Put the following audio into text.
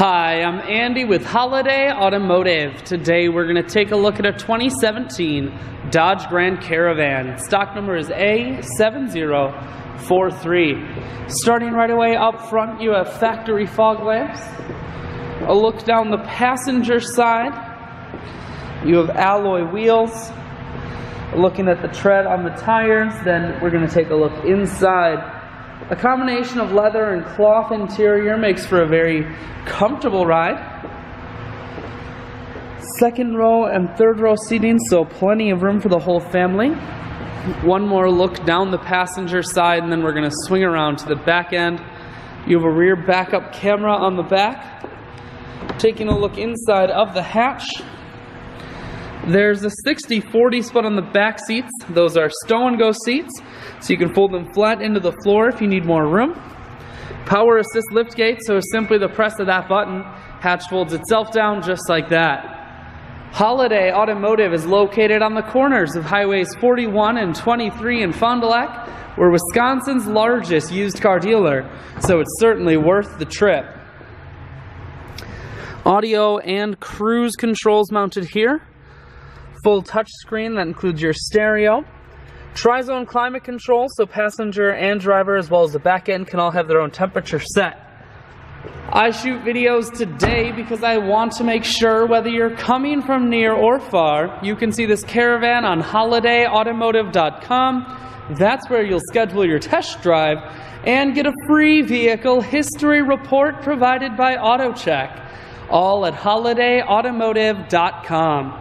Hi, I'm Andy with Holiday Automotive. Today we're going to take a look at a 2017 Dodge Grand Caravan. Stock number is A7043. Starting right away up front, you have factory fog lamps. A look down the passenger side, you have alloy wheels. Looking at the tread on the tires, then we're going to take a look inside. A combination of leather and cloth interior makes for a very comfortable ride. Second row and third row seating, so plenty of room for the whole family. One more look down the passenger side, and then we're going to swing around to the back end. You have a rear backup camera on the back. Taking a look inside of the hatch, there's a 60/40 split on the back seats. Those are stow and go seats, so you can fold them flat into the floor if you need more room. Power assist lift gate, so simply the press of that button, hatch folds itself down just like that. Holiday Automotive is located on the corners of highways 41 and 23 in Fond du Lac. We're Wisconsin's largest used car dealer, so it's certainly worth the trip. Audio and cruise controls mounted here. Full touch screen that includes your stereo. Tri-zone climate control, so passenger and driver as well as the back end can all have their own temperature set. I shoot videos today because I want to make sure whether you're coming from near or far, you can see this Caravan on holidayautomotive.com. That's where you'll schedule your test drive and get a free vehicle history report provided by AutoCheck. All at holidayautomotive.com.